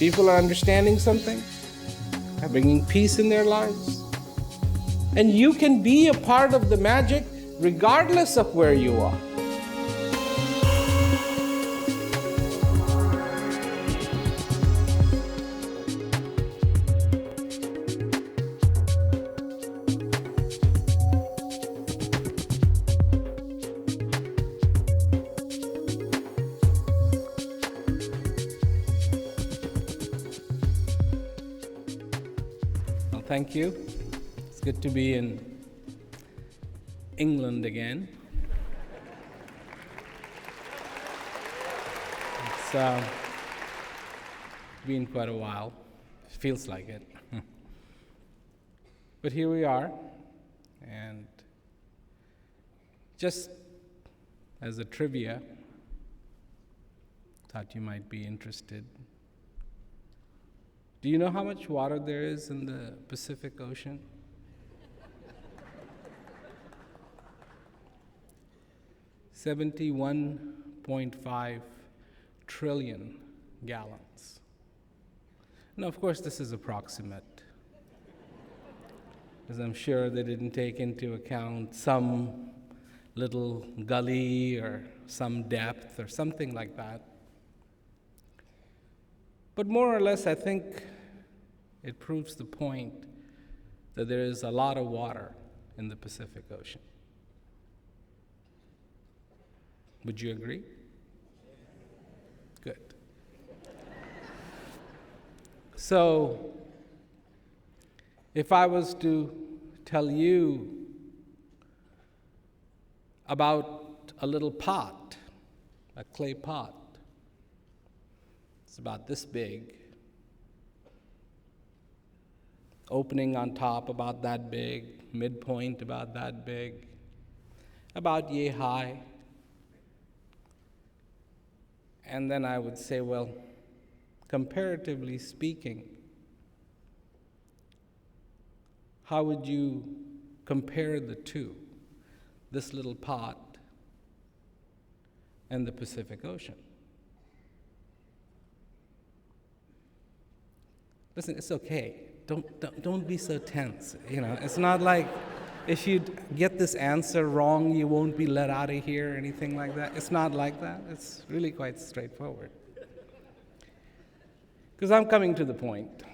People are understanding something, are bringing peace in their lives. And you can be a part of the magic regardless of where you are. Well, thank you. It's good to be in England again. It's been quite a while. It feels like it. But here we are, and just as a trivia, thought you might be interested. Do you know how much water there is in the Pacific Ocean? 71.5 trillion gallons. Now, of course, this is approximate, because I'm sure they didn't take into account some little gully or some depth or something like that. But more or less, I think it proves the point that there is a lot of water in the Pacific Ocean. Would you agree? Good. So, if I was to tell you about a little pot, a clay pot, it's about this big, opening on top about that big, midpoint about that big, about yay high. And then I would say, well, comparatively speaking, how would you compare the two, this little pot and the Pacific Ocean? Listen, it's okay. Don't be so tense. You know, it's not like if you get this answer wrong, you won't be let out of here or anything like that. It's not like that. It's really quite straightforward. Because I'm coming to the point.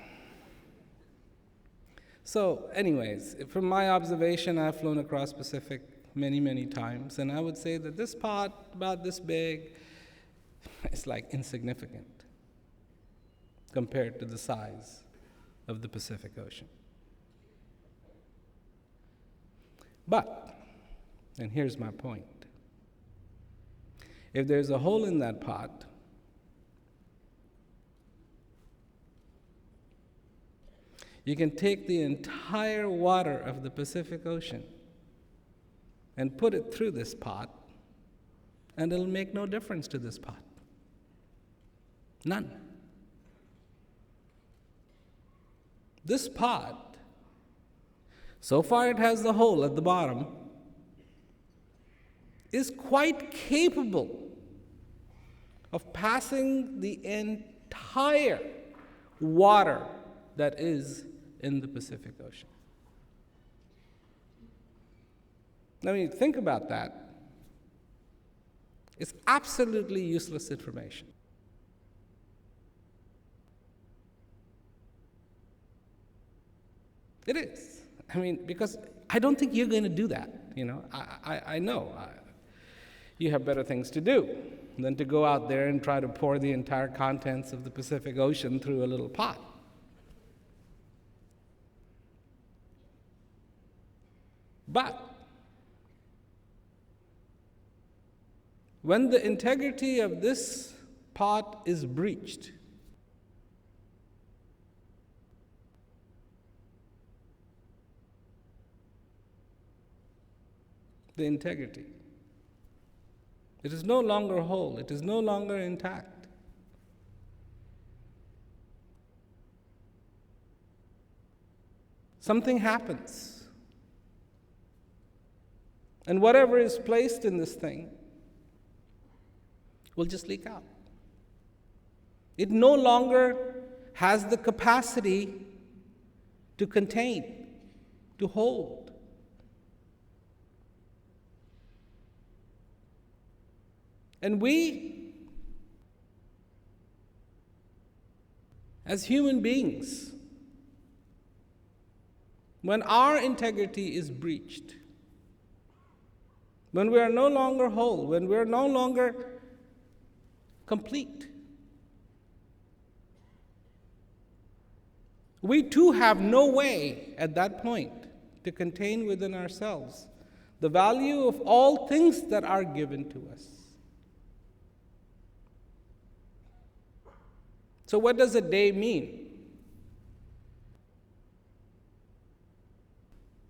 So, anyways, from my observation, I've flown across Pacific many, many times, and I would say that this pot, about this big, it's like insignificant compared to the size of the Pacific Ocean. But, and here's my point, if there's a hole in that pot, you can take the entire water of the Pacific Ocean and put it through this pot, and it'll make no difference to this pot. None. This pot, so far it has the hole at the bottom, is quite capable of passing the entire water that is in the Pacific Ocean. Now, when you think about that, it's absolutely useless information. It is. I mean, because I don't think you're going to do that. You know, I know you have better things to do than to go out there and try to pour the entire contents of the Pacific Ocean through a little pot. But when the integrity of this pot is breached, the integrity, it is no longer whole, it is no longer intact. Something happens. And whatever is placed in this thing will just leak out. It no longer has the capacity to contain, to hold. And we, as human beings, when our integrity is breached, when we are no longer whole, when we are no longer complete, we too have no way at that point to contain within ourselves the value of all things that are given to us. So what does a day mean?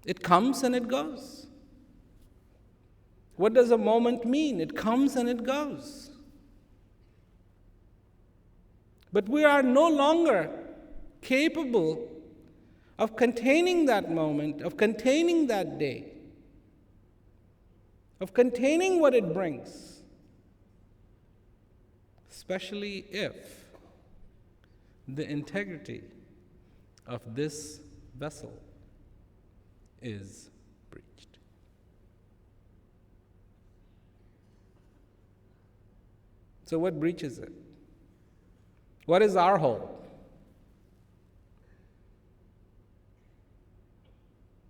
It comes and it goes. What does a moment mean? It comes and it goes. But we are no longer capable of containing that moment, of containing that day, of containing what it brings, especially if the integrity of this vessel is breached. So what breaches it? What is our hole?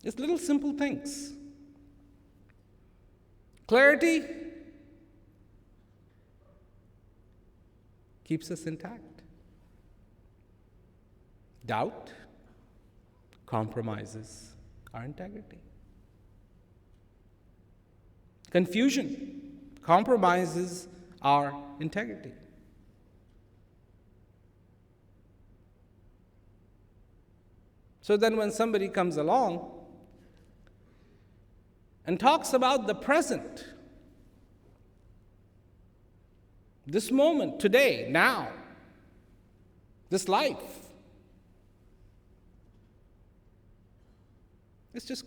It's little simple things. Clarity keeps us intact. Doubt compromises our integrity. Confusion compromises our integrity. So then when somebody comes along and talks about the present, this moment, today, now, this life, it's just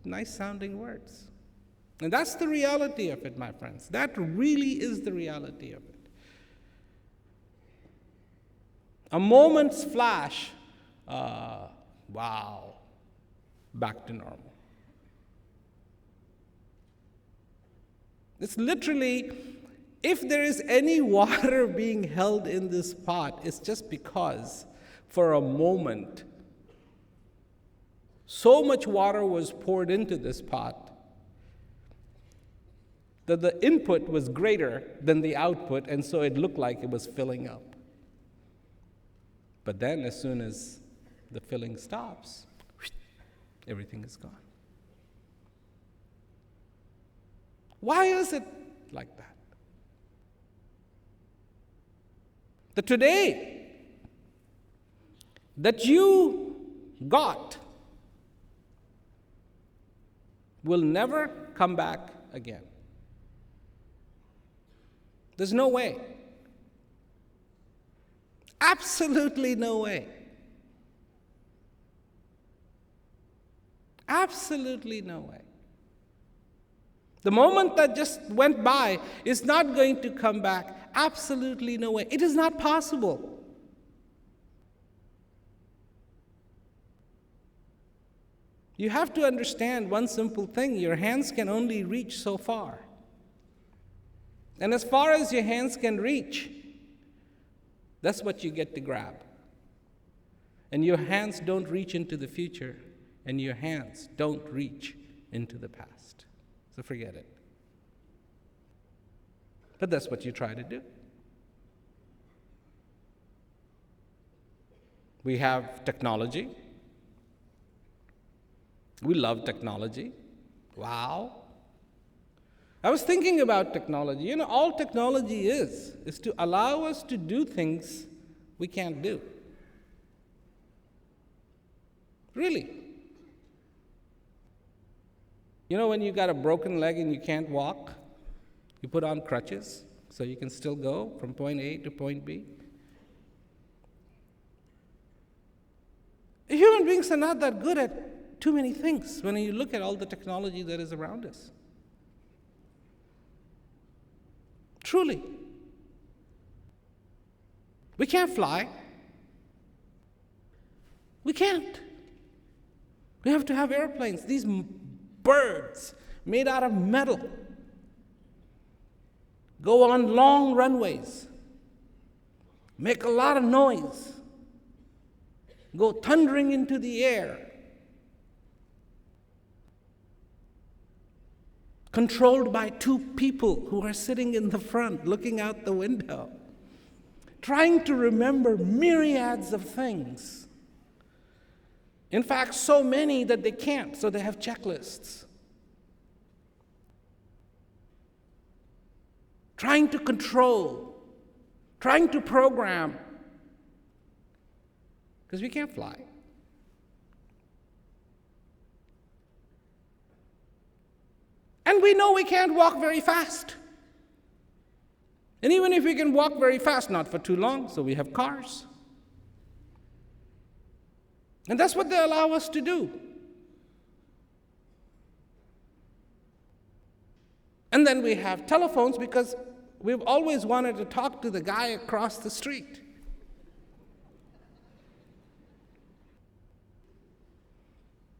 nice sounding words. And that's the reality of it, my friends. That really is the reality of it. A moment's flash, wow, back to normal. It's literally, if there is any water being held in this pot, it's just because for a moment, so much water was poured into this pot that the input was greater than the output, and so it looked like it was filling up. But then, as soon as the filling stops, everything is gone. Why is it like that? The today that you got will never come back again. There's no way. Absolutely no way. Absolutely no way. The moment that just went by is not going to come back. Absolutely no way. It is not possible. You have to understand one simple thing. Your hands can only reach so far. And as far as your hands can reach, that's what you get to grab. And your hands don't reach into the future, and your hands don't reach into the past. So forget it. But that's what you try to do. We have technology. We love technology. Wow. I was thinking about technology. You know, all technology is to allow us to do things we can't do. Really. You know, when you got a broken leg and you can't walk, you put on crutches so you can still go from point A to point B. Human beings are not that good at too many things when you look at all the technology that is around us. Truly. We can't fly. We can't. We have to have airplanes. These birds made out of metal go on long runways, make a lot of noise, go thundering into the air, controlled by two people who are sitting in the front looking out the window, trying to remember myriads of things. In fact, so many that they can't, so they have checklists. Trying to control, trying to program, because we can't fly. And we know we can't walk very fast. And even if we can walk very fast, not for too long, so we have cars. And that's what they allow us to do. And then we have telephones because we've always wanted to talk to the guy across the street.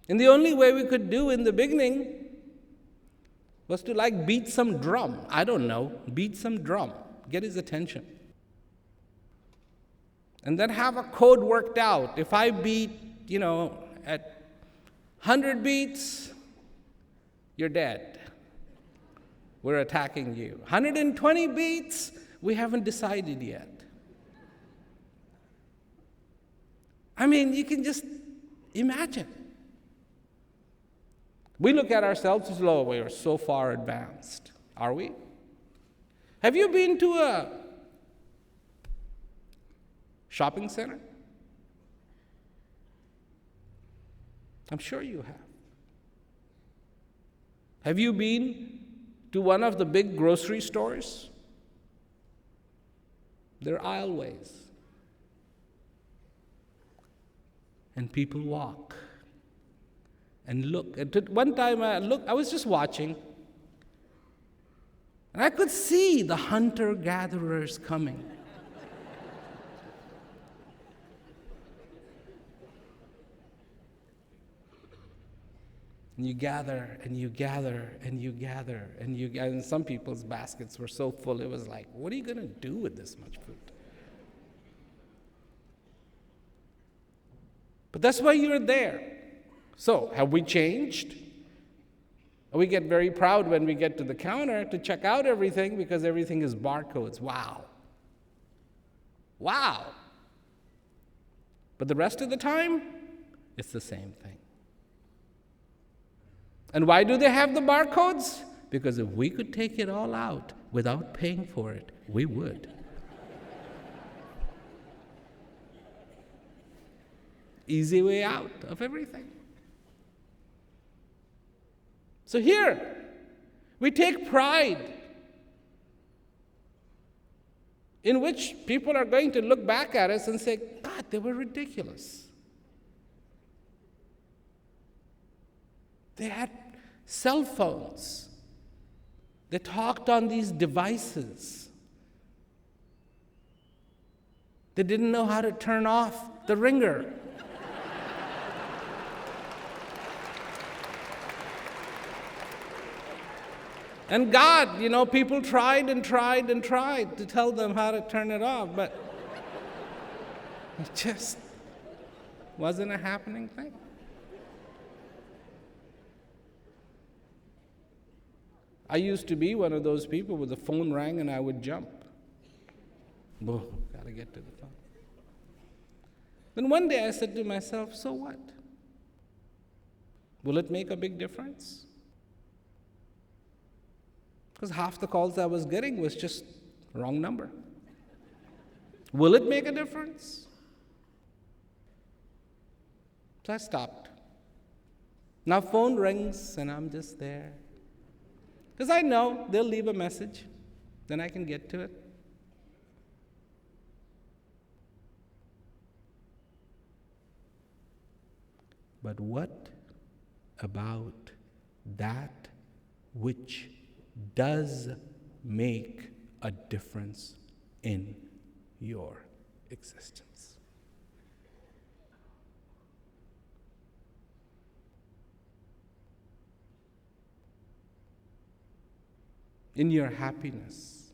And the only way we could do in the beginning was to beat some drum. I don't know, beat some drum, get his attention. And then have a code worked out. If I beat, at 100 beats, you're dead. We're attacking you. 120 beats, we haven't decided yet. I mean, you can just imagine. We look at ourselves as though we are so far advanced. Are we? Have you been to a shopping center? I'm sure you have. Have you been to one of the big grocery stores? They're aisleways. And people walk and look. At one time I was just watching, and I could see the hunter-gatherers coming. And you gather, and you gather, and you gather, and you gather. And some people's baskets were so full, it was like, what are you going to do with this much food? But that's why you're there. So, have we changed? We get very proud when we get to the counter to check out everything because everything is barcodes. Wow. Wow. But the rest of the time, it's the same thing. And why do they have the barcodes? Because if we could take it all out without paying for it, we would. Easy way out of everything. So here, we take pride in which people are going to look back at us and say, God, they were ridiculous. They had cell phones. They talked on these devices. They didn't know how to turn off the ringer. And God, people tried and tried and tried to tell them how to turn it off, but it just wasn't a happening thing. I used to be one of those people where the phone rang and I would jump. Boom, gotta get to the phone. Then one day I said to myself, so what? Will it make a big difference? Because half the calls I was getting was just wrong number. Will it make a difference? So I stopped. Now phone rings and I'm just there. Because I know they'll leave a message, then I can get to it. But what about that which does make a difference in your existence? in your happiness,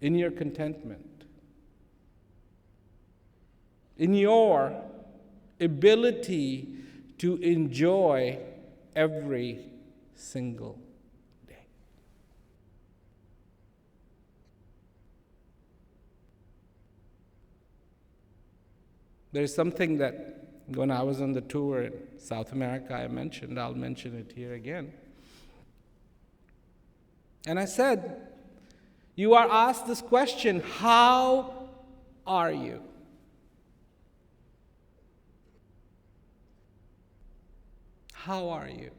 in your contentment, in your ability to enjoy every single day. There's something that when I was on the tour in South America, I mentioned, I'll mention it here again. And I said, you are asked this question, how are you? How are you?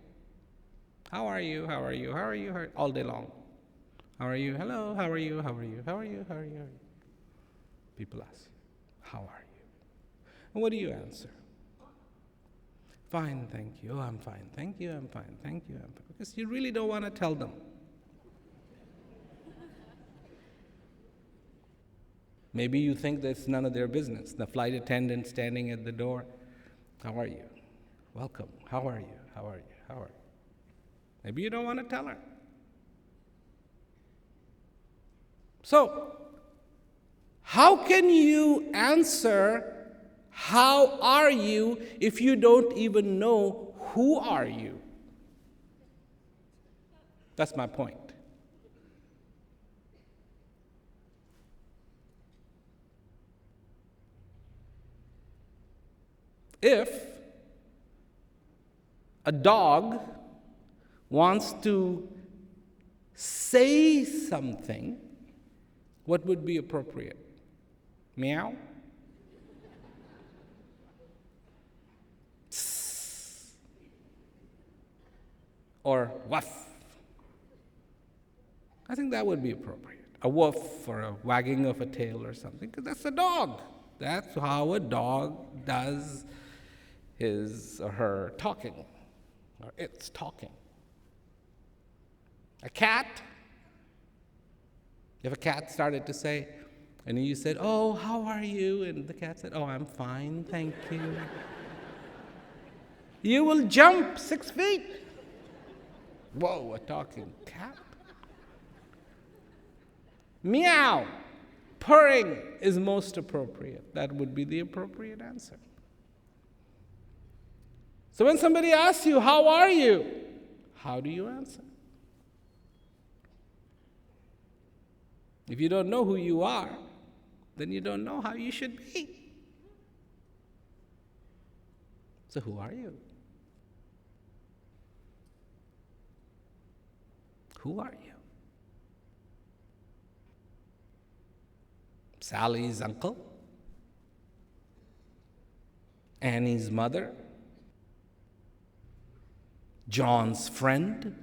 How are you? How are you? How are you? How are you? All day long. How are you? Hello, how are you? How are you? How are you? How are you? How are you? People ask you, how are you? And what do you answer? Fine, thank you. Oh, I'm fine. Thank you. I'm fine. Thank you. I'm fine. Because you really don't want to tell them. Maybe you think that's none of their business. The flight attendant standing at the door, how are you? Welcome. How are you? How are you? How are you? Maybe you don't want to tell her. So, how can you answer how are you if you don't even know who are you? That's my point. If a dog wants to say something, what would be appropriate? Meow? Tss. Or woof? I think that would be appropriate. A woof or a wagging of a tail or something, because that's a dog. That's how a dog does his or her talking, or its talking. A cat, if a cat started to say, and you said, oh, how are you? And the cat said, oh, I'm fine, thank you. You will jump 6 feet. Whoa, a talking cat. Meow, purring is most appropriate. That would be the appropriate answer. So when somebody asks you, how are you? How do you answer? If you don't know who you are, then you don't know how you should be. So who are you? Who are you? Sally's uncle? Annie's mother? John's friend?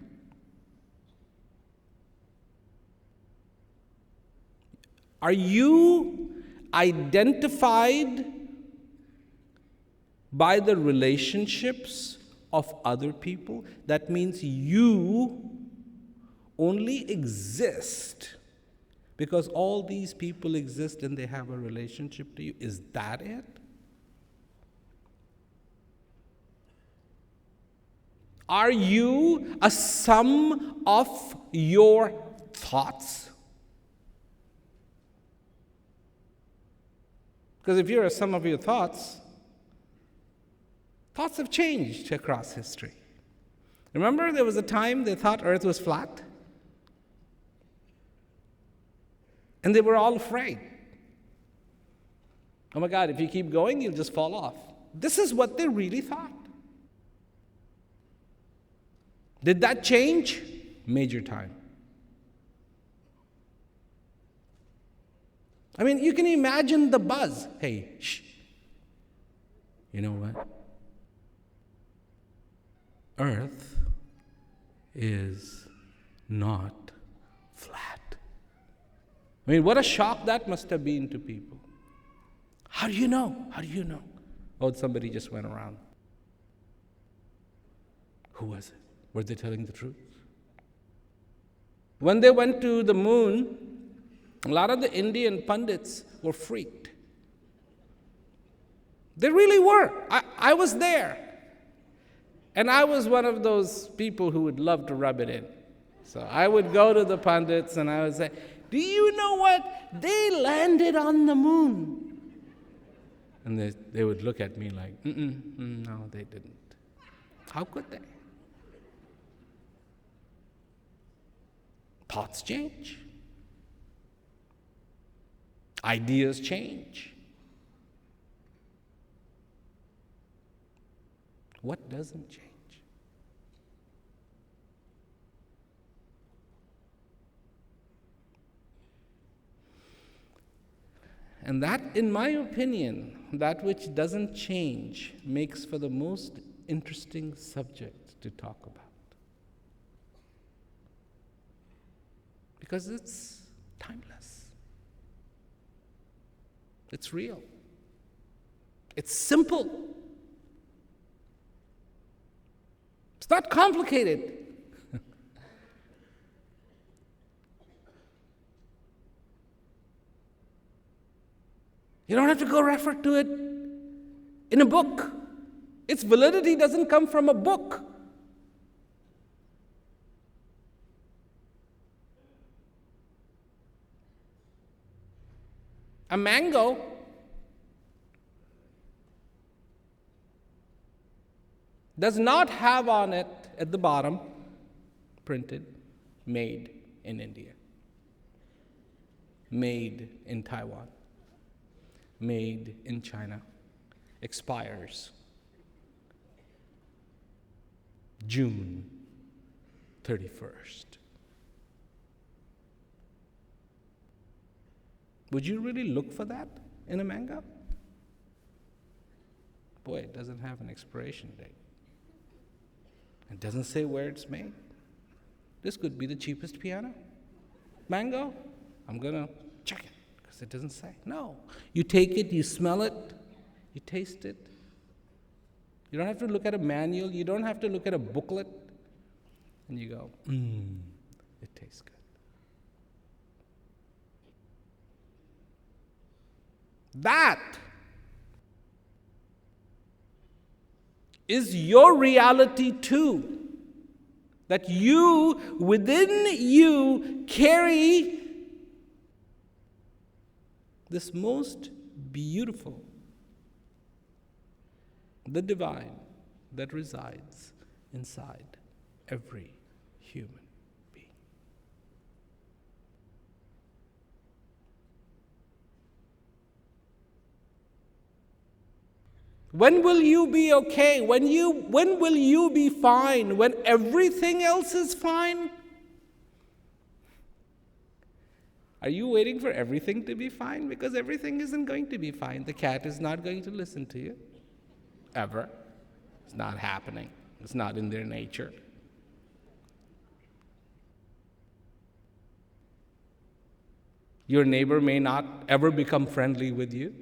Are you identified by the relationships of other people? That means you only exist because all these people exist and they have a relationship to you. Is that it? Are you a sum of your thoughts? Because if you're a sum of your thoughts, thoughts have changed across history. Remember, there was a time they thought Earth was flat? And they were all afraid. Oh my God, if you keep going, you'll just fall off. This is what they really thought. Did that change? Major time. I mean, you can imagine the buzz. Hey, shh. You know what? Earth is not flat. I mean, what a shock that must have been to people. How do you know? How do you know? Oh, somebody just went around. Who was it? Were they telling the truth? When they went to the moon, a lot of the Indian pundits were freaked. They really were. I was there. And I was one of those people who would love to rub it in. So I would go to the pundits and I would say, do you know what? They landed on the moon. And they would look at me like, no, they didn't. How could they? Thoughts change. Ideas change. What doesn't change? And that, in my opinion, that which doesn't change makes for the most interesting subject to talk about. Because it's timeless. It's real. It's simple. It's not complicated. You don't have to go refer to it in a book. Its validity doesn't come from a book. A mango does not have on it at the bottom printed, made in India, made in Taiwan, made in China, expires June 31st. Would you really look for that in a mango? Boy, it doesn't have an expiration date. It doesn't say where it's made. This could be the cheapest piano. Mango, I'm going to check it because it doesn't say. No. You take it, you smell it, you taste it. You don't have to look at a manual. You don't have to look at a booklet. And you go, it tastes good. That is your reality too. That you, within you, carry this most beautiful, the divine that resides inside every human being. When will you be okay? When will you be fine? When everything else is fine? Are you waiting for everything to be fine? Because everything isn't going to be fine. The cat is not going to listen to you. Ever. It's not happening. It's not in their nature. Your neighbor may not ever become friendly with you.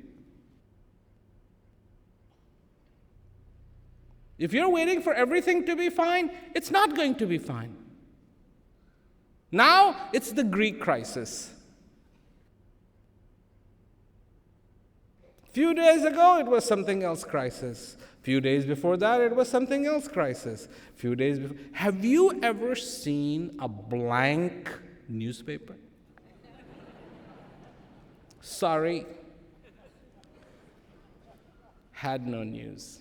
If you're waiting for everything to be fine, it's not going to be fine. Now, it's the Greek crisis. Few days ago, it was something else crisis. Few days before that, it was something else crisis. Few days before. Have you ever seen a blank newspaper? Sorry. Had no news.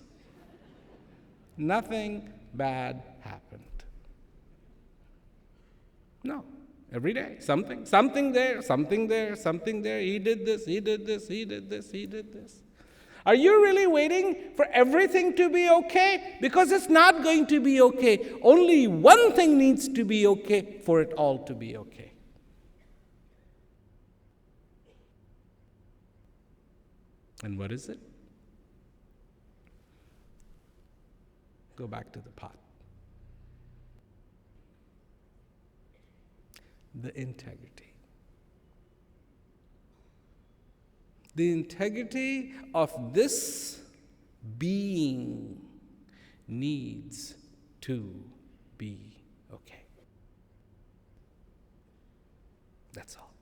Nothing bad happened. No. Every day, something there, something there, something there. He did this, he did this, he did this, he did this. Are you really waiting for everything to be okay? Because it's not going to be okay. Only one thing needs to be okay for it all to be okay. And what is it? Go back to the pot. The integrity. The integrity of this being needs to be okay. That's all.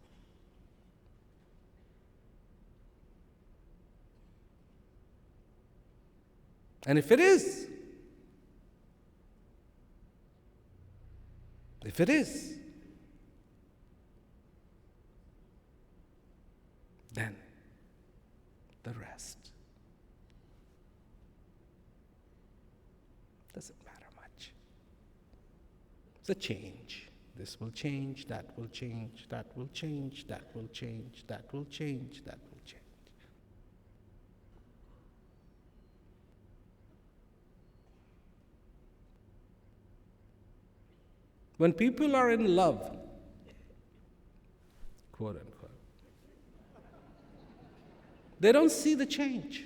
And if If it is, then the rest doesn't matter much. It's a change. This will change, that will change, that will change, that will change, that will change, that will change. When people are in love, quote unquote, they don't see the change.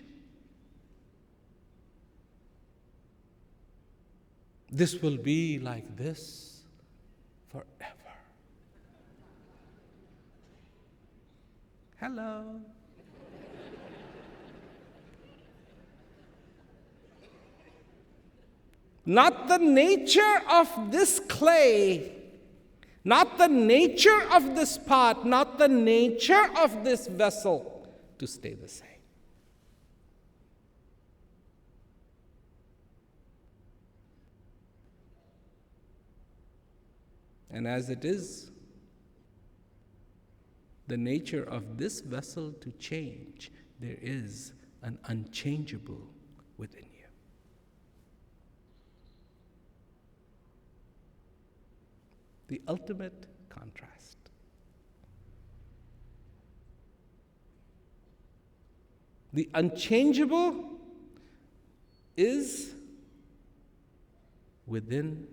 This will be like this forever. Hello. Not the nature of this clay, not the nature of this pot, not the nature of this vessel to stay the same. And as it is, the nature of this vessel to change, there is an unchangeable within you. The ultimate contrast. The unchangeable is within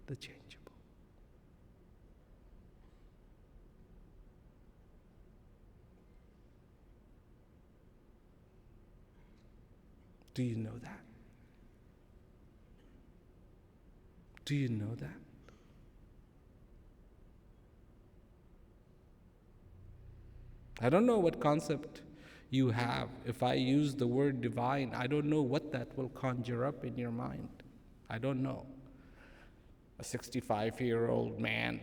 the changeable. Do you know that? Do you know that? I don't know what concept you have. If I use the word divine, I don't know what that will conjure up in your mind. I don't know. A 65-year-old man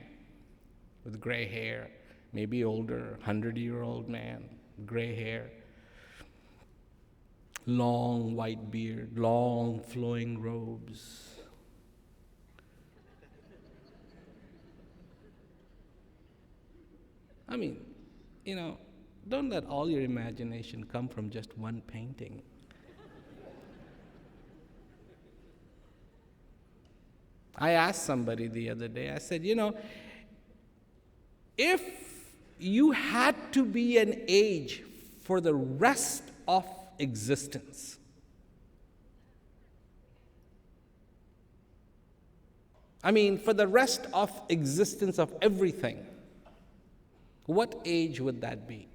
with gray hair, maybe older, 100-year-old man, gray hair, long white beard, long flowing robes. I mean, don't let all your imagination come from just one painting. I asked somebody the other day, I said, if you had to be an age for the rest of existence, for the rest of existence of everything, what age would that be?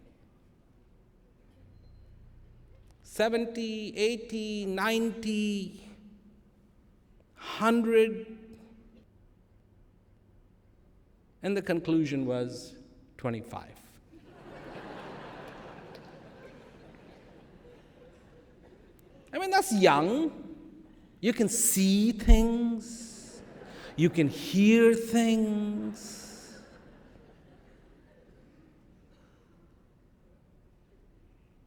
70, 80, 90, 100? And the conclusion was 25. That's young. You can see things. You can hear things.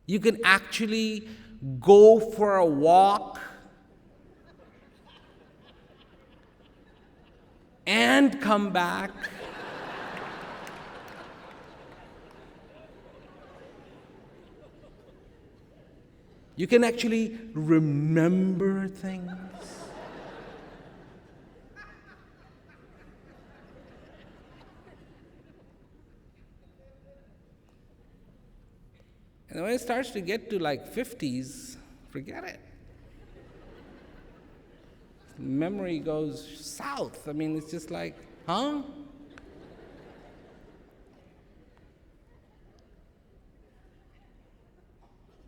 You can actually go for a walk and come back. You can actually remember things. And when it starts to get to like 50s, forget it. Memory goes south. It's just like, huh?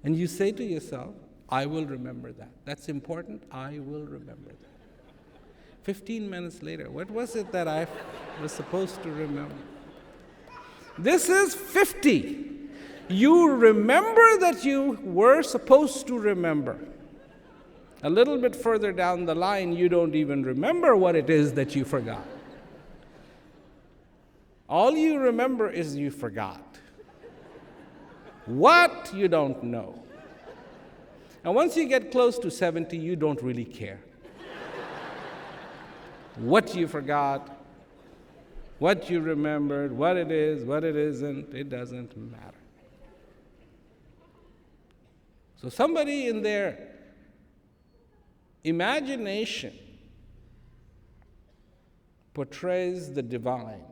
And you say to yourself, I will remember that. That's important. I will remember that. 15 minutes later, what was it that I was supposed to remember? This is 50. You remember that you were supposed to remember. A little bit further down the line, you don't even remember what it is that you forgot. All you remember is you forgot. What? You don't know. And once you get close to 70, you don't really care. What you forgot, what you remembered, what it is, what it isn't, it doesn't matter. So somebody in their imagination portrays the divine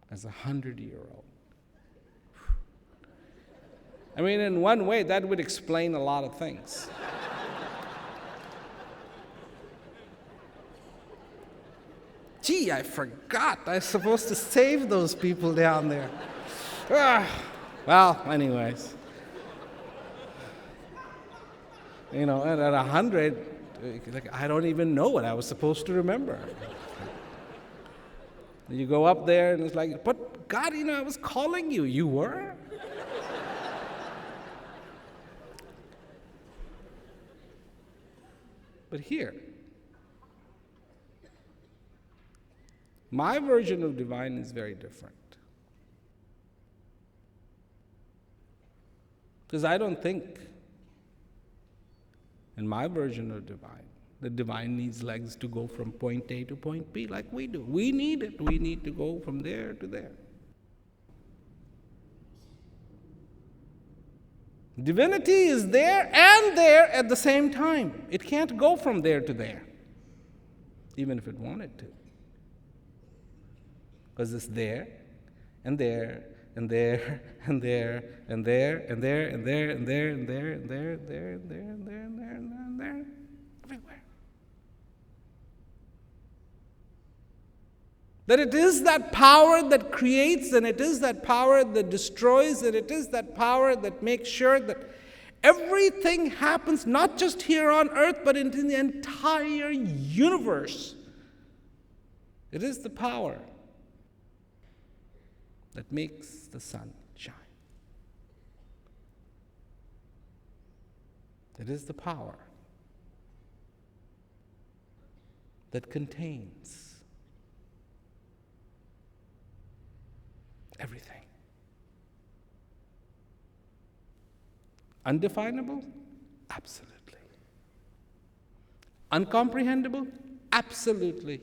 as 100-year-old. I mean, in one way, that would explain a lot of things. Gee, I forgot. I was supposed to save those people down there. Well, anyways. You know, and at 100, like, I don't even know what I was supposed to remember. You go up there and it's like, but God, you know, I was calling you. You were? But here, my version of divine is very different. Because I don't think, in my version of divine, the divine needs legs to go from point A to point B like we do. We need it. We need to go from there to there. Divinity is there and there at the same time. It can't go from there to there, even if it wanted to. Because it's there, and there, and there, and there, and there, and there, and there, and there, and there, and there, and there, and there, and there, and there, and there, everywhere. That it is that power that creates, and it is that power that destroys, and it is that power that makes sure that everything happens not just here on earth, but in the entire universe. It is the power that makes the sun shine. It is the power that contains everything. Undefinable? Absolutely. Uncomprehendable? Absolutely.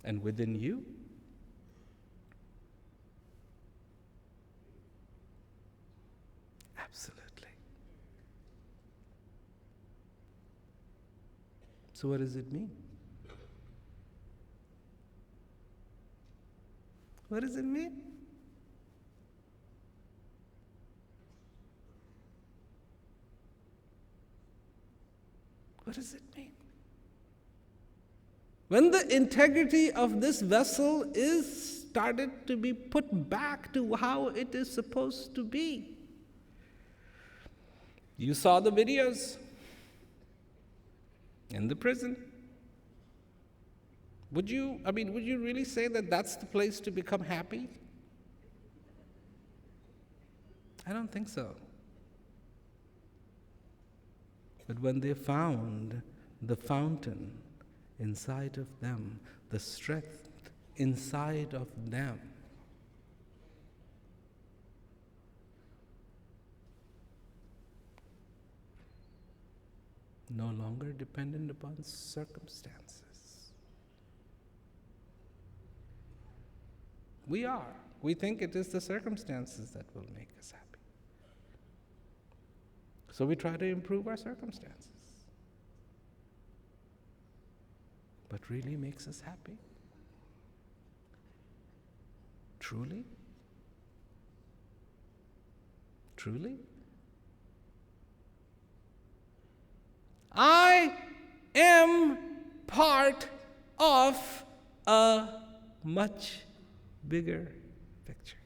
And within you, absolutely. So what does it mean? What does it mean? What does it mean? When the integrity of this vessel is started to be put back to how it is supposed to be. You saw the videos in the prison. Would you really say that that's the place to become happy? I don't think so. But when they found the fountain inside of them, the strength inside of them, no longer dependent upon circumstances. We think it is the circumstances that will make us happy. So we try to improve our circumstances. But really makes us happy? Truly? Truly? I am part of a much bigger picture.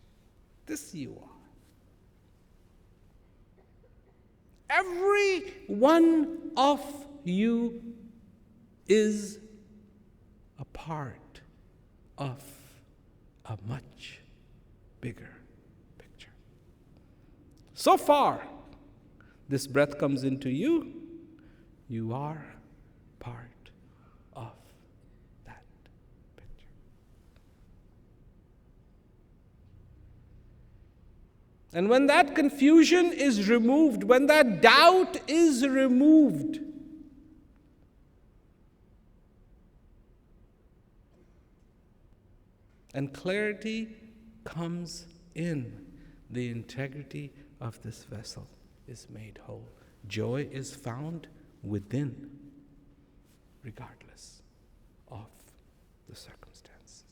This you are. Every one of you is a part of a much bigger picture. So far, this breath comes into you, you are part of that picture. And when that confusion is removed, when that doubt is removed, and clarity comes in, the integrity of this vessel is made whole. Joy is found within, regardless of the circumstances.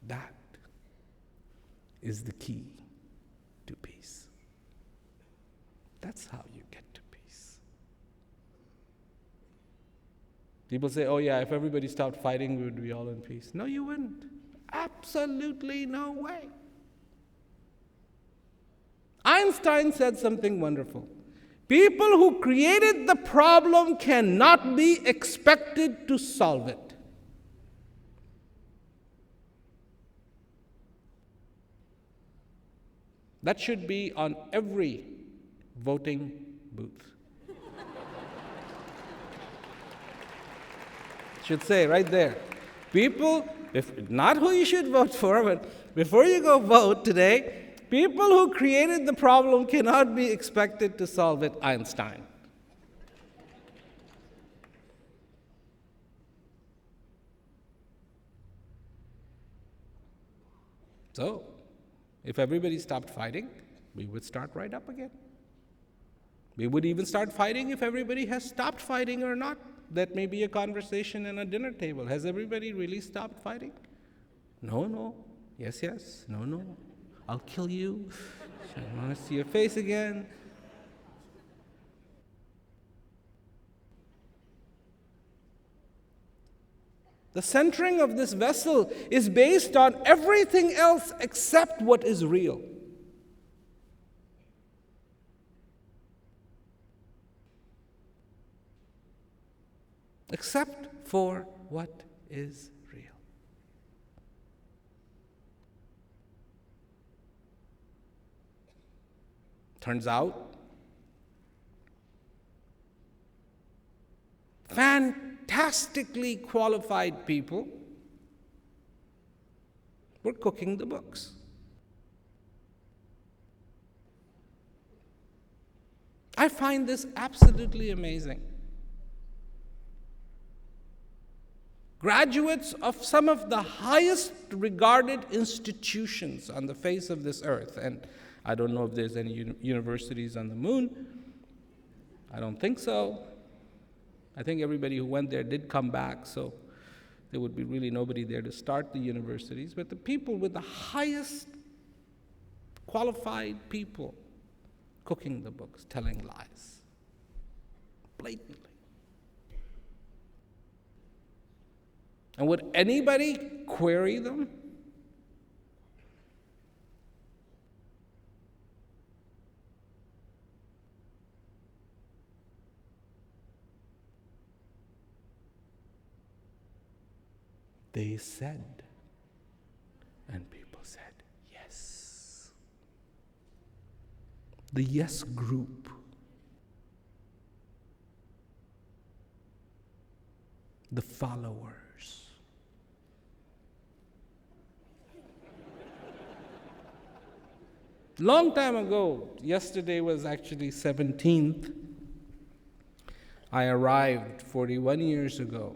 That is the key to peace. That's how you get to peace. People say, oh yeah, if everybody stopped fighting, we would be all in peace. No, you wouldn't. Absolutely no way. Einstein said something wonderful. People who created the problem cannot be expected to solve it. That should be on every voting booth. Should say right there, people, if not who you should vote for, but before you go vote today, people who created the problem cannot be expected to solve it. Einstein. So, if everybody stopped fighting, we would start right up again. We would even start fighting if everybody has stopped fighting or not. That may be a conversation in a dinner table. Has everybody really stopped fighting? No, no. Yes, yes. No, no. I'll kill you. I want to see your face again. The centering of this vessel is based on everything else except what is real. Except for what is real. Turns out, fantastically qualified people were cooking the books. I find this absolutely amazing. Graduates of some of the highest regarded institutions on the face of this earth, and I don't know if there's any universities on the moon. I don't think so. I think everybody who went there did come back, so there would be really nobody there to start the universities. But the people with the highest qualified people cooking the books, telling lies, blatantly. And would anybody query them? They said, and people said, yes. The yes group. The followers. Long time ago, yesterday was actually 17th, I arrived 41 years ago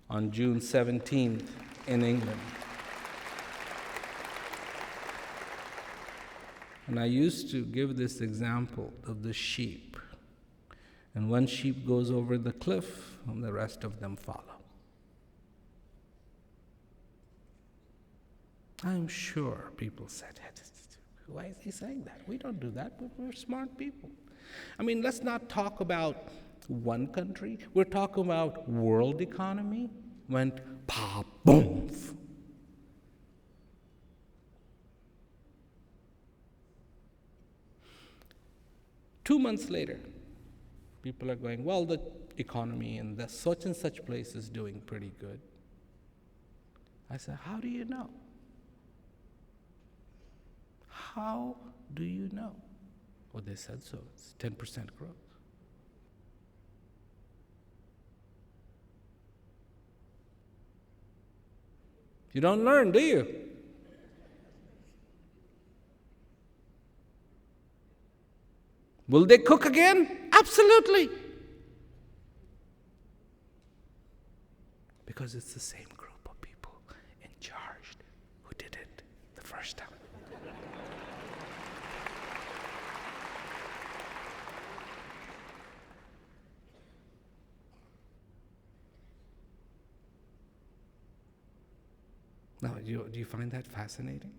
on June 17th in England. And I used to give this example of the sheep. And one sheep goes over the cliff, and the rest of them follow. I'm sure people said, why is he saying that? We don't do that. We're smart people. I mean, let's not talk about one country. We're talking about world economy. Went pa-boom. 2 months later, people are going, well, the economy in the such and such place is doing pretty good. I said, how do you know? How do you know? Well, they said so. It's 10% growth. You don't learn, do you? Will they cook again? Absolutely. Because it's the same group of people in charge who did it the first time. Now, do you find that fascinating?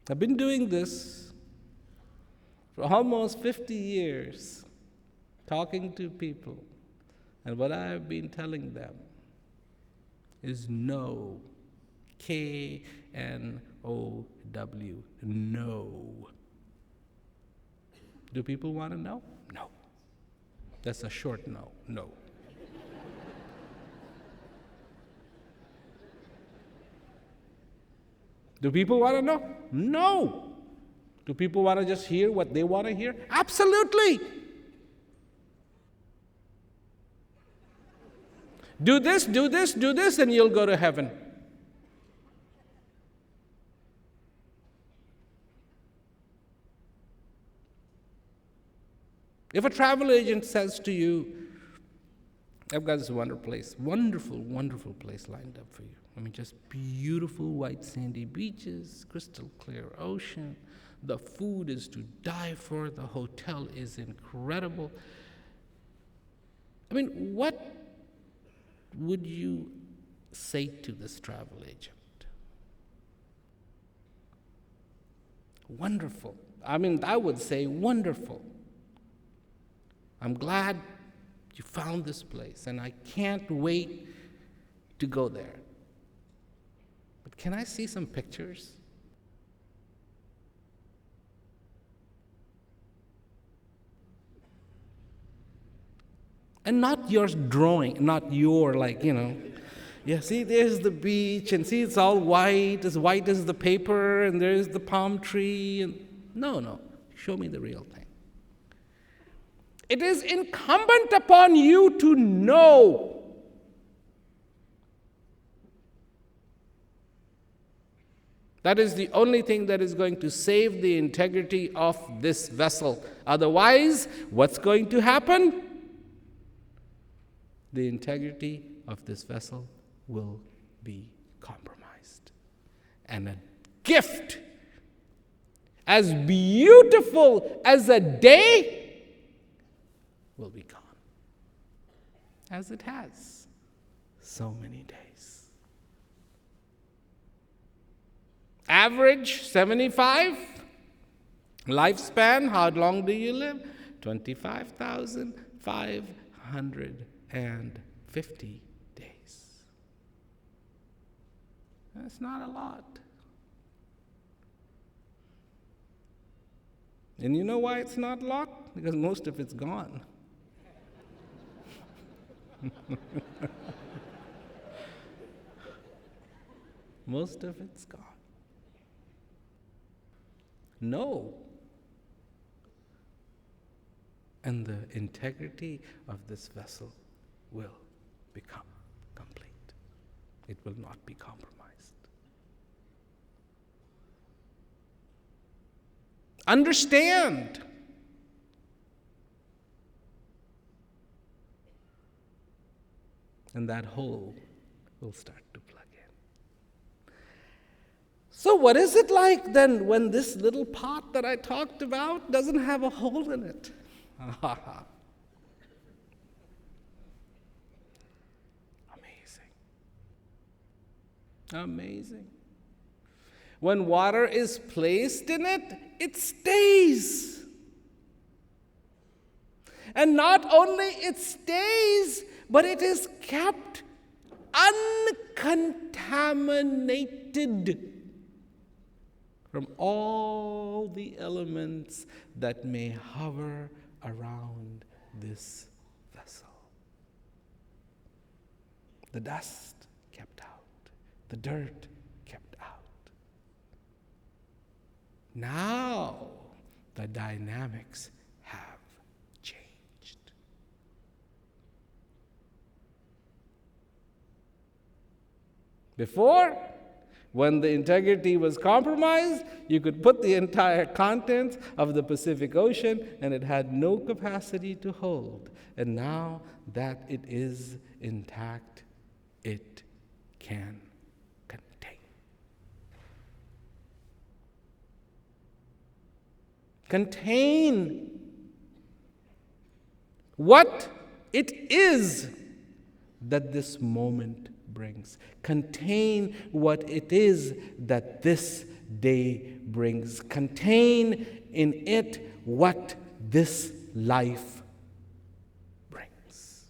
I've been doing this for almost 50 years, talking to people, and what I've been telling them is no. K-N-O-W, no. Do people want to know? No. That's a short no, no. Do people want to know? No. Do people want to just hear what they want to hear? Absolutely. Do this, do this, do this, and you'll go to heaven. If a travel agent says to you, I've got this wonderful, wonderful place lined up for you. I mean, just beautiful white sandy beaches, crystal clear ocean. The food is to die for. The hotel is incredible. I mean, what would you say to this travel agent? Wonderful. I mean, I would say wonderful. I'm glad you found this place, and I can't wait to go there. But can I see some pictures? And not your drawing, not your, yeah, see, there's the beach, and see, it's all white as the paper, and there's the palm tree. And no, show me the real thing. It is incumbent upon you to know that is the only thing that is going to save the integrity of this vessel. Otherwise, what's going to happen? The integrity of this vessel will be compromised. And a gift as beautiful as a day will be gone, as it has so many days. Average 75. Lifespan, how long do you live? 25,550 days. That's not a lot. And you know why it's not a lot? Because most of it's gone. Most of it's gone. No. And the integrity of this vessel will become complete. It will not be compromised. Understand. And that hole will start to plug in. So what is it like then when this little pot that I talked about doesn't have a hole in it? Amazing. Amazing. When water is placed in it, it stays. And not only it stays, but it is kept uncontaminated from all the elements that may hover around this vessel. The dust kept out, the dirt kept out. Now the dynamics have changed. Before, when the integrity was compromised, you could put the entire contents of the Pacific Ocean and it had no capacity to hold. And now that it is intact, it can contain. Contain what it is that this moment brings. Contain what it is that this day brings. Contain in it what this life brings.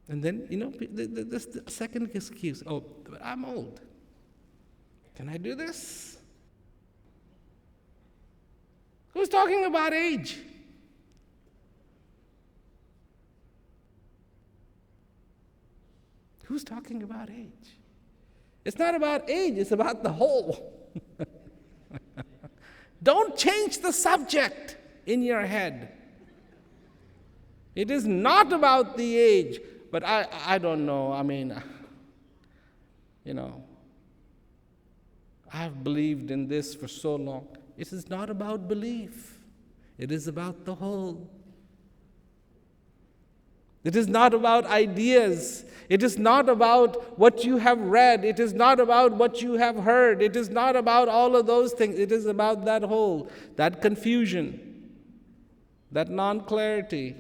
And then, the second excuse, oh, but I'm old. Can I do this? Who's talking about age? Who's talking about age? It's not about age, it's about the whole. Don't change the subject in your head. It is not about the age, but I don't know. I mean, I've believed in this for so long. It is not about belief. It is about the whole. It is not about ideas. It is not about what you have read. It is not about what you have heard. It is not about all of those things. It is about that whole, that confusion, that non-clarity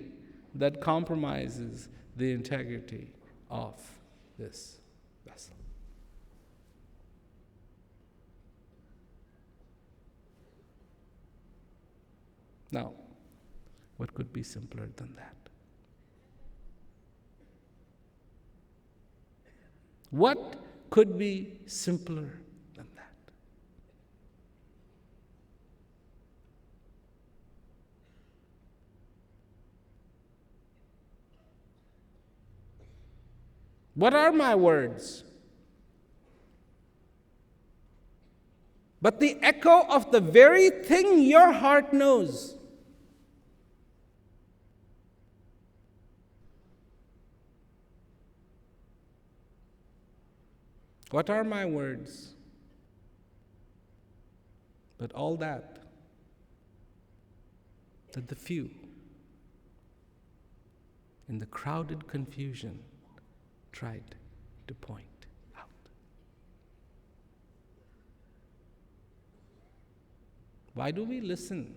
that compromises the integrity of this vessel. Now, what could be simpler than that? What could be simpler than that? What are my words? But the echo of the very thing your heart knows. What are my words? But all that the few in the crowded confusion tried to point out. Why do we listen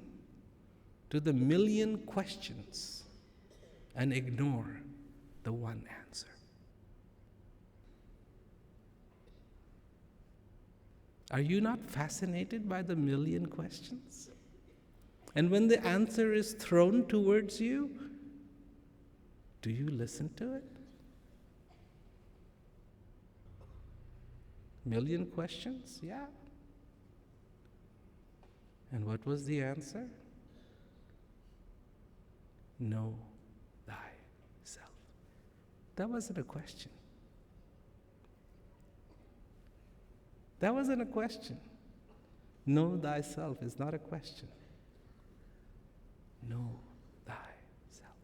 to the million questions and ignore the one answer? Are you not fascinated by the million questions? And when the answer is thrown towards you, do you listen to it? Million questions? Yeah. And what was the answer? Know thyself. That wasn't a question. That wasn't a question. Know thyself is not a question. Know thyself.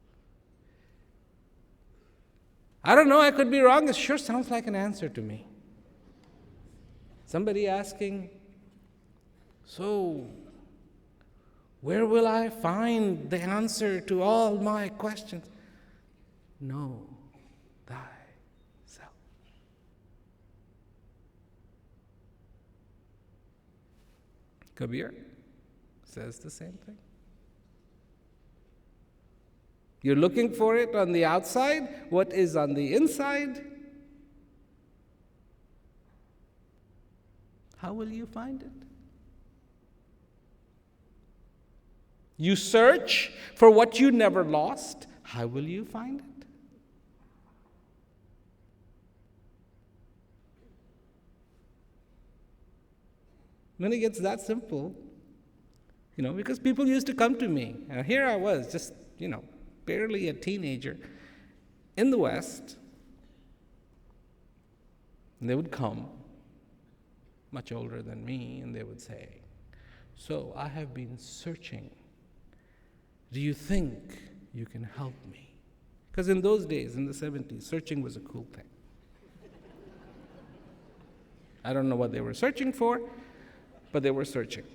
I don't know, I could be wrong. It sure sounds like an answer to me. Somebody asking, so where will I find the answer to all my questions? Know thyself. Kabir says the same thing. You're looking for it on the outside. What is on the inside? How will you find it? You search for what you never lost. How will you find it? When it gets that simple, because people used to come to me. Here I was, just, barely a teenager in the West. And they would come, much older than me, and they would say, So I have been searching. Do you think you can help me? Because in those days, in the 70s, searching was a cool thing. I don't know what they were searching for, but they were searching.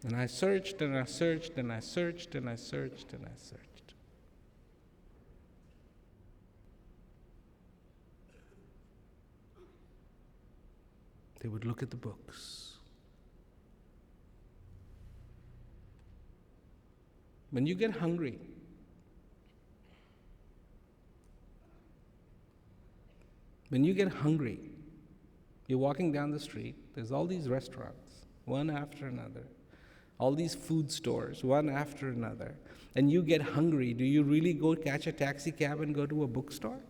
And I searched and I searched and I searched and I searched and I searched. They would look at the books. When you get hungry, you're walking down the street, there's all these restaurants, one after another, all these food stores, one after another, and you get hungry, do you really go catch a taxi cab and go to a bookstore?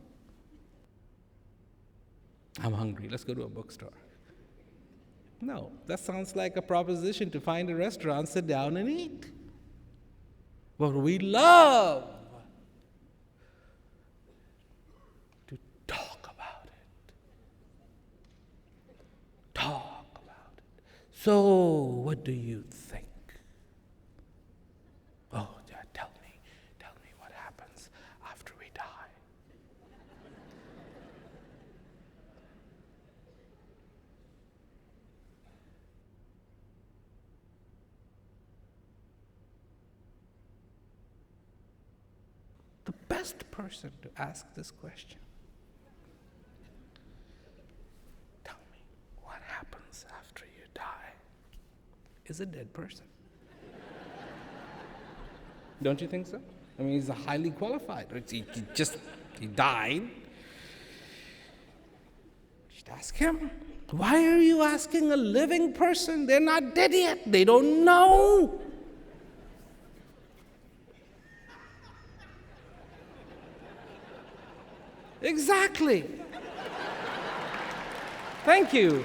I'm hungry, let's go to a bookstore. No, that sounds like a proposition to find a restaurant, sit down and eat. But we love to talk about it. Talk about it. So, what do you think? Oh, yeah, tell me what happens after we die. The best person to ask this question, tell me what happens after you die, is a dead person. Don't you think so? I mean, he's a highly qualified. He died. Just ask him. Why are you asking a living person? They're not dead yet. They don't know. Exactly. Thank you.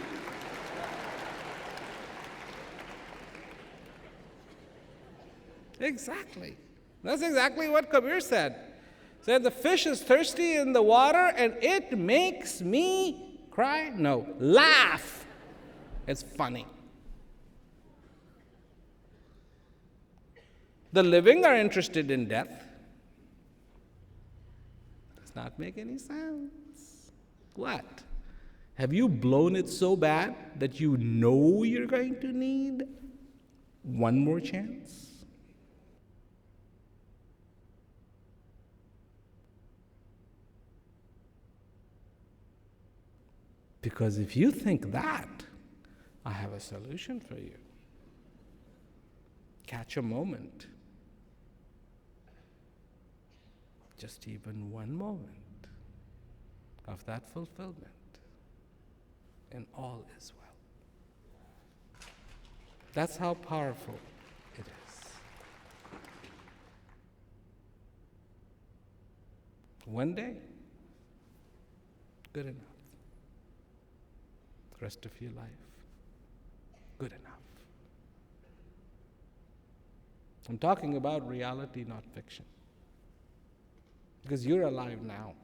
Exactly. That's exactly what Kabir said. Said the fish is thirsty in the water and it makes me cry? No, laugh. It's funny. The living are interested in death. Does not make any sense. What? Have you blown it so bad that you know you're going to need one more chance? Because if you think that, I have a solution for you. Catch a moment. Just even one moment of that fulfillment, and all is well. That's how powerful it is. One day, good enough. The rest of your life, good enough. I'm talking about reality, not fiction. Because you're alive now.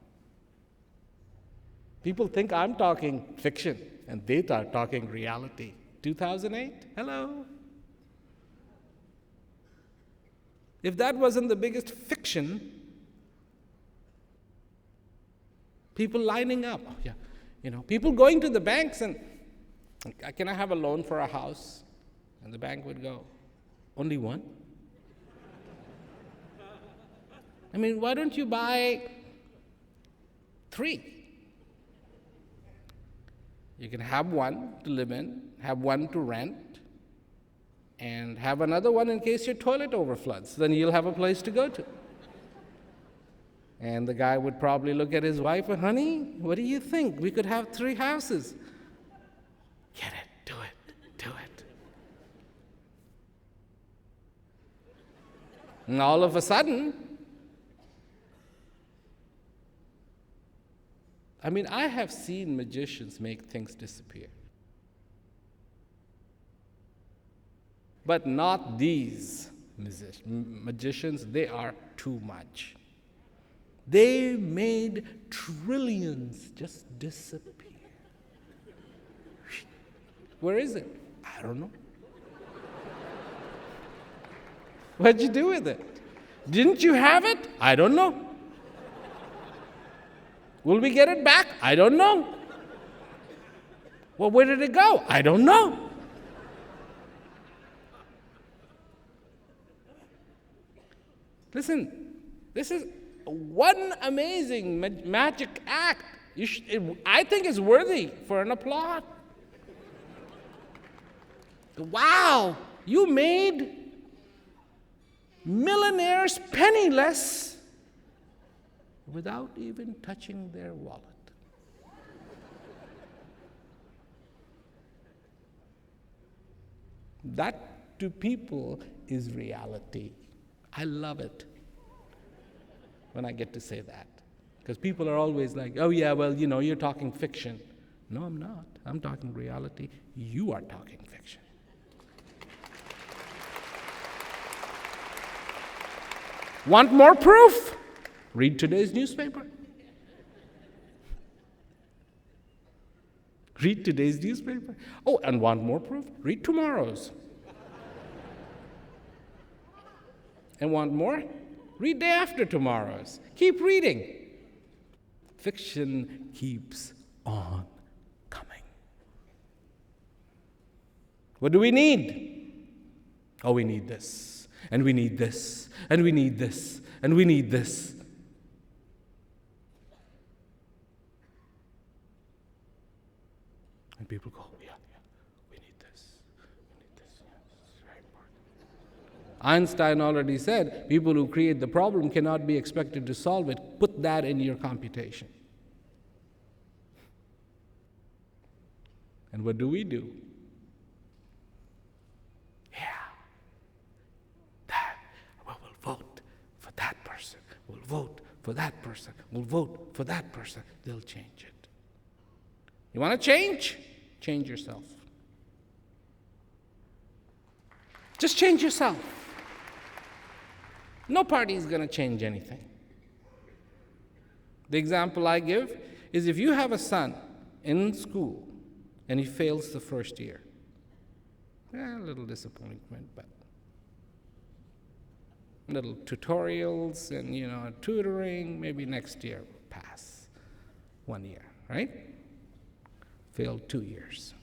People think I'm talking fiction, and they are talking reality. 2008? Hello? If that wasn't the biggest fiction, people lining up, oh, yeah, people going to the banks and, can I have a loan for a house? And the bank would go, only one? I mean, why don't you buy 3? You can have one to live in, have one to rent, and have another one in case your toilet overfloods. Then you'll have a place to go to. And the guy would probably look at his wife and, honey, what do you think? We could have 3 houses. Get it, do it. And all of a sudden, I have seen magicians make things disappear. But not these magicians, they are too much. They made trillions just disappear. Where is it? I don't know. What'd you do with it? Didn't you have it? I don't know. Will we get it back? I don't know. Well, where did it go? I don't know. Listen, this is one amazing magic act. I think it's worthy for an applaud. Wow, you made millionaires penniless without even touching their wallet. That to people is reality. I love it when I get to say that. Because people are always like, oh yeah, well, you're talking fiction. No, I'm not. I'm talking reality. You are talking fiction. Want more proof? Read today's newspaper. Read today's newspaper. Oh, and want more proof? Read tomorrow's. And want more? Read day after tomorrow's. Keep reading. Fiction keeps on coming. What do we need? Oh, we need this, and we need this, and we need this, and we need this. And people go, yeah, we need this. It's very important. Einstein already said, people who create the problem cannot be expected to solve it. Put that in your computation. And what do? Yeah, that. Well, we'll vote for that person. We'll vote for that person. We'll vote for that person. They'll change it. You want to change? Change yourself. Just change yourself. No party is going to change anything. The example I give is if you have a son in school and he fails the first year, a little disappointment, but little tutorials and tutoring, maybe next year will pass. 1 year, right? Failed 2 years.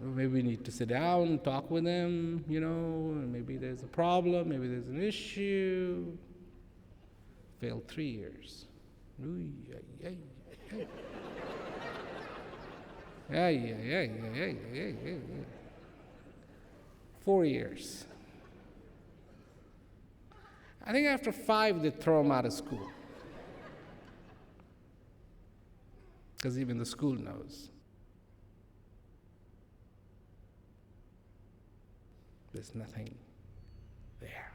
Maybe we need to sit down, talk with him, and maybe there's a problem, maybe there's an issue. Failed 3 years. Ooh, yeah. 4 years. I think after 5, they throw him out of school. Because even the school knows. There's nothing there.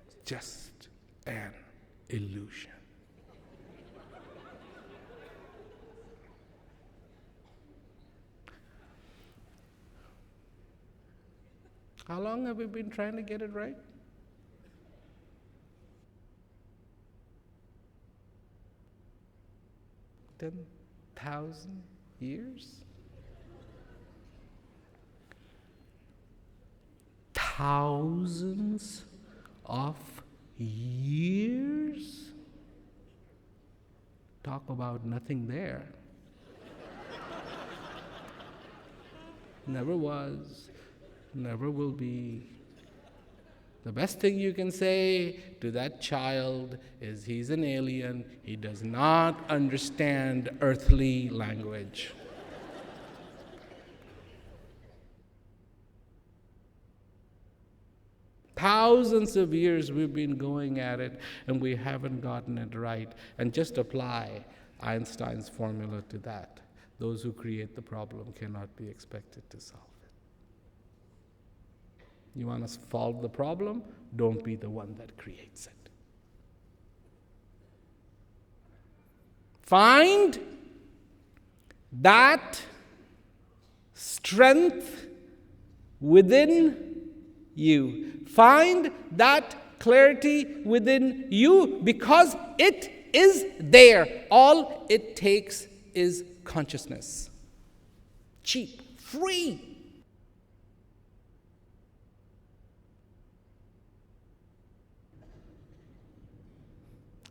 It's just an illusion. How long have we been trying to get it right? 10,000 years? Thousands of years? Talk about nothing there. Never was, never will be. The best thing you can say to that child is he's an alien. He does not understand earthly language. Thousands of years we've been going at it, and we haven't gotten it right. And just apply Einstein's formula to that. Those who create the problem cannot be expected to solve it. You want to solve the problem? Don't be the one that creates it. Find that strength within you. Find that clarity within you, because it is there. All it takes is consciousness. Cheap, free.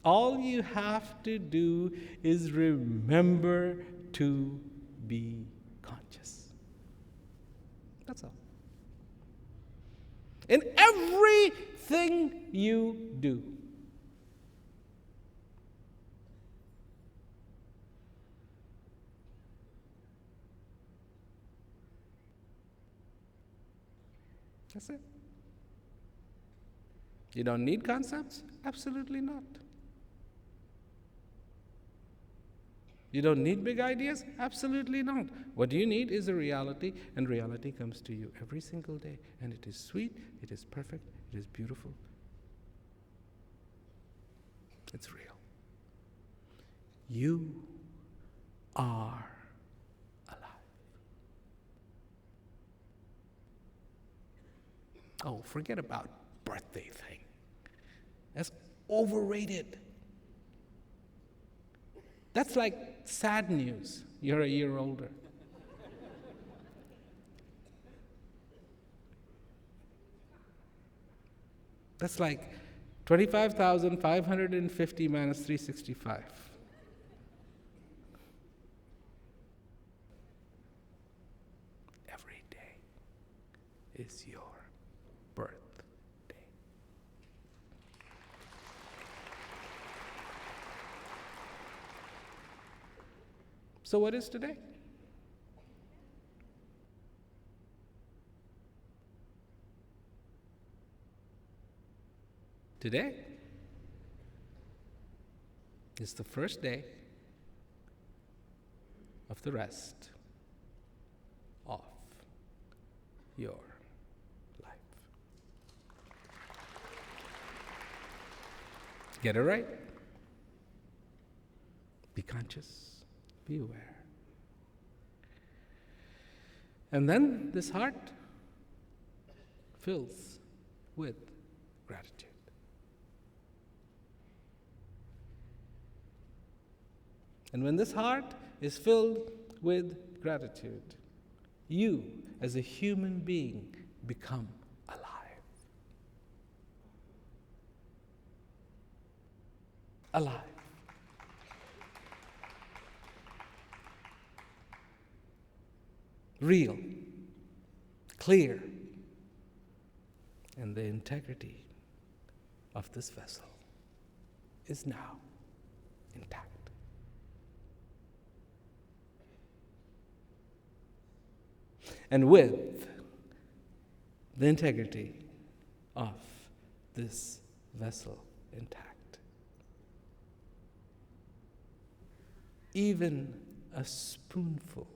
All you have to do is remember to be conscious. That's all. In everything you do. That's it. You don't need concepts? Absolutely not. You don't need big ideas? Absolutely not. What you need is a reality, and reality comes to you every single day. And it is sweet, it is perfect, it is beautiful. It's real. You are alive. Oh, forget about birthday thing. That's overrated. That's like sad news. You're a year older. That's like 25,550 minus 365. Every day is your birthday. So what is today? Today is the first day of the rest of your life. Get it right. Be conscious. Be aware. And then this heart fills with gratitude. And when this heart is filled with gratitude, you, as a human being, become alive. Alive. Real, clear, and the integrity of this vessel is now intact. And with the integrity of this vessel intact, even a spoonful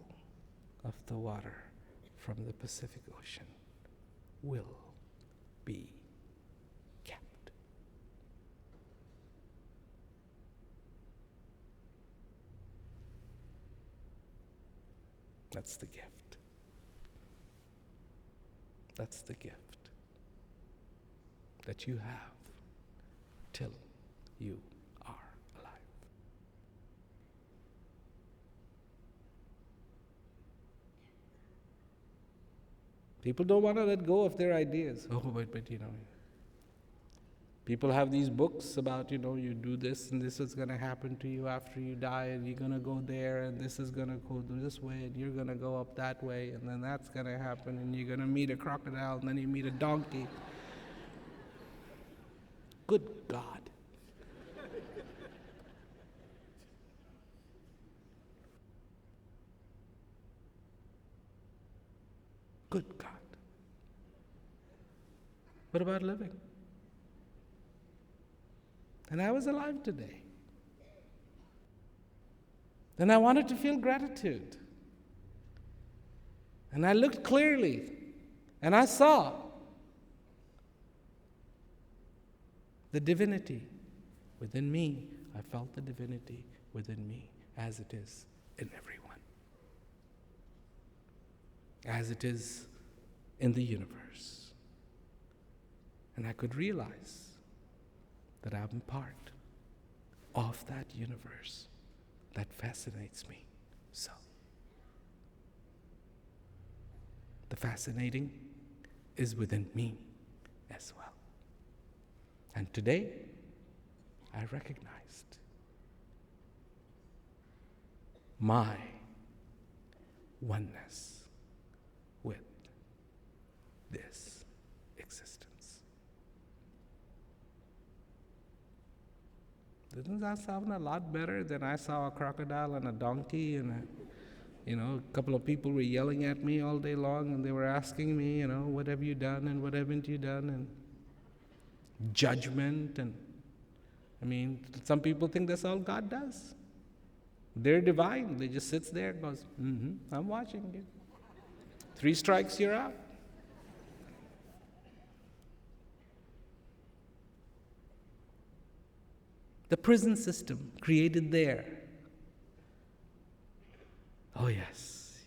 of the water from the Pacific Ocean will be kept. That's the gift. That's the gift that you have till you are alive. People don't want to let go of their ideas. Oh, but people have these books about, you do this and this is going to happen to you after you die, and you're going to go there, and this is going to go this way, and you're going to go up that way, and then that's going to happen, and you're going to meet a crocodile, and then you meet a donkey. Good God. Good God. What about living? And I was alive today. And I wanted to feel gratitude. And I looked clearly, and I saw the divinity within me. I felt the divinity within me, as it is in everyone, as it is in the universe. And I could realize that I'm part of that universe that fascinates me so. The fascinating is within me as well. And today, I recognized my oneness with this existence. Doesn't that sound a lot better than I saw a crocodile and a donkey and a couple of people were yelling at me all day long and they were asking me, what have you done and what haven't you done, and judgment. And some people think that's all God does. They're divine. They just sits there and goes, I'm watching you. 3 strikes, you're out. The prison system created there. Oh yes,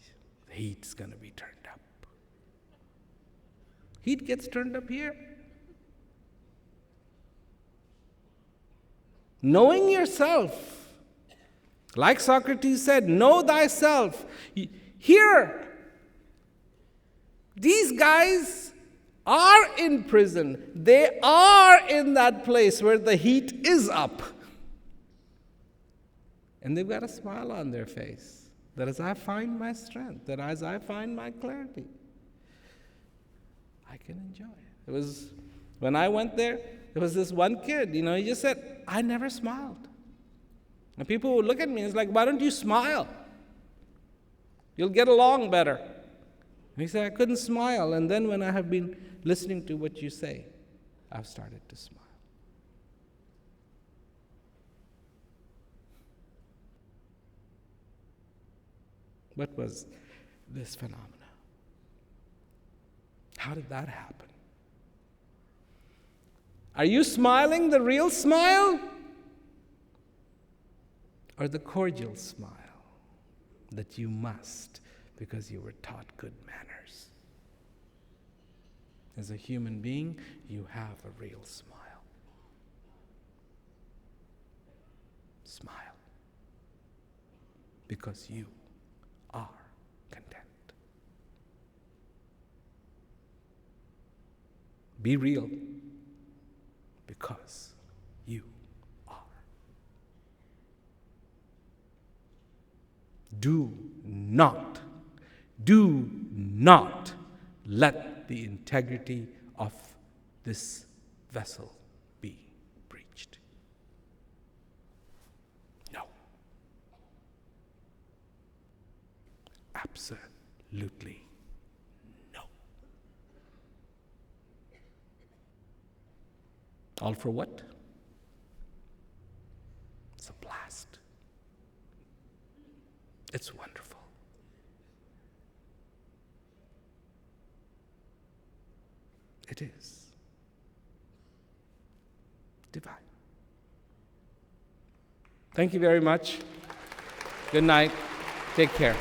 the heat's going to be turned up. Heat gets turned up here. Knowing yourself, like Socrates said, know thyself. Here, these guys are in prison. They are in that place where the heat is up. And they've got a smile on their face. That as I find my strength, that as I find my clarity, I can enjoy it. It was, when I went there, there was this one kid, he just said, I never smiled. And people would look at me and it's like, why don't you smile? You'll get along better. And he said, I couldn't smile. And then when I have been listening to what you say, I've started to smile. What was this phenomena? How did that happen? Are you smiling the real smile? Or the cordial smile that you must because you were taught good manners? As a human being, you have a real smile. Smile. Because you are content. Be real because you are. Do not let the integrity of this vessel be breached. No. Absolutely no. All for what? It's a blast. It's wonderful. It is divine. Thank you very much. Good night. Take care.